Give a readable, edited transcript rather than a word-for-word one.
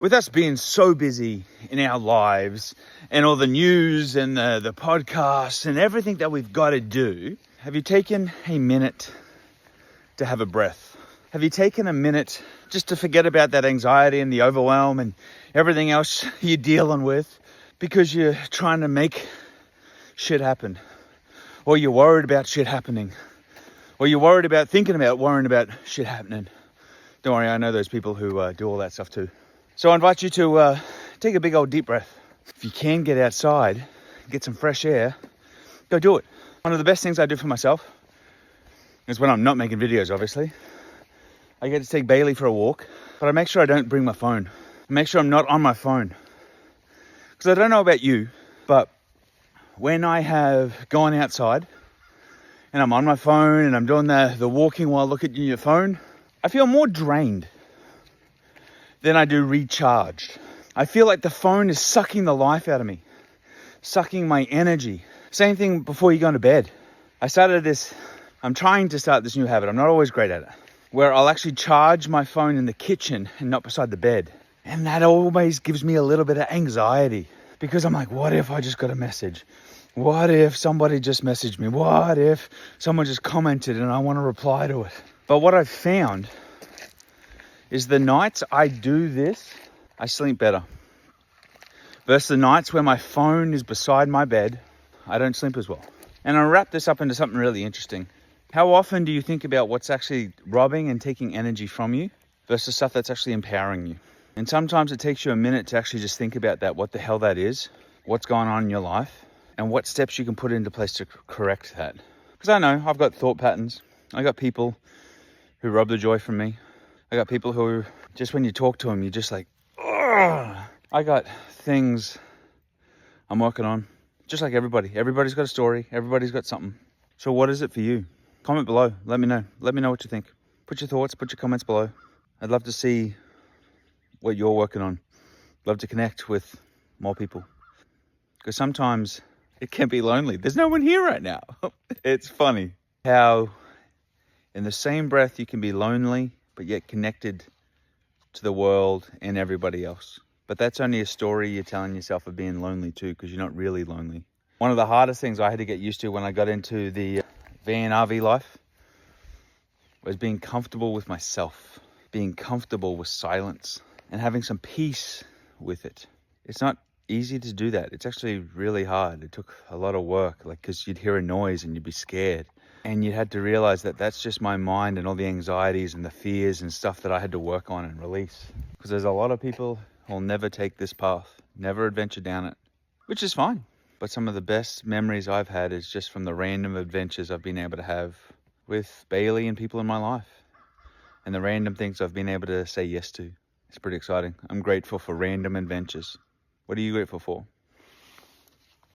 With us being so busy in our lives and all the news and the podcasts and everything that we've got to do, have you taken a minute to have a breath? Have you taken a minute just to forget about that anxiety and the overwhelm and everything else you're dealing with because you're trying to make shit happen, or you're worried about shit happening, or you're worried about worrying about shit happening? Don't worry, I know those people who do all that stuff too. So I invite you to take a big old deep breath. If you can get outside, get some fresh air, go do it. One of the best things I do for myself is when I'm not making videos, obviously. I get to take Bailey for a walk, but I make sure I don't bring my phone. I make sure I'm not on my phone. Because I don't know about you, but when I have gone outside and I'm on my phone and I'm doing the walking while looking at your phone, I feel more drained than I do recharged. I feel like the phone is sucking the life out of me, sucking my energy. Same thing before you go to bed. I'm trying to start this new habit. I'm not always great at it, where I'll actually charge my phone in the kitchen and not beside the bed. And that always gives me a little bit of anxiety because I'm like, what if I just got a message? What if somebody just messaged me? What if someone just commented and I want to reply to it? But what I've found is the nights I do this, I sleep better. Versus the nights where my phone is beside my bed, I don't sleep as well. And I'll wrap this up into something really interesting. How often do you think about what's actually robbing and taking energy from you versus stuff that's actually empowering you? And sometimes it takes you a minute to actually just think about that, what the hell that is, what's going on in your life, and what steps you can put into place to correct that. Because I know I've got thought patterns. I got people who rob the joy from me. I got people who, just when you talk to them, you're just like, ugh. I got things I'm working on, just like everybody. Everybody's got a story. Everybody's got something. So what is it for you? Comment below. Let me know. Let me know what you think. Put your thoughts, put your comments below. I'd love to see what you're working on. Love to connect with more people. Because sometimes it can be lonely. There's no one here right now. It's funny how in the same breath you can be lonely but yet connected to the world and everybody else. But that's only a story you're telling yourself of being lonely too, because you're not really lonely. One of the hardest things I had to get used to when I got into the van RV life was being comfortable with myself, being comfortable with silence, and having some peace with it. It's not easy to do that. It's actually really hard. It took a lot of work, because you'd hear a noise and you'd be scared. And you had to realize that that's just my mind and all the anxieties and the fears and stuff that I had to work on and release. Because there's a lot of people who'll never take this path, never adventure down it, which is fine. But some of the best memories I've had is just from the random adventures I've been able to have with Bailey and people in my life. And the random things I've been able to say yes to. It's pretty exciting. I'm grateful for random adventures. What are you grateful for?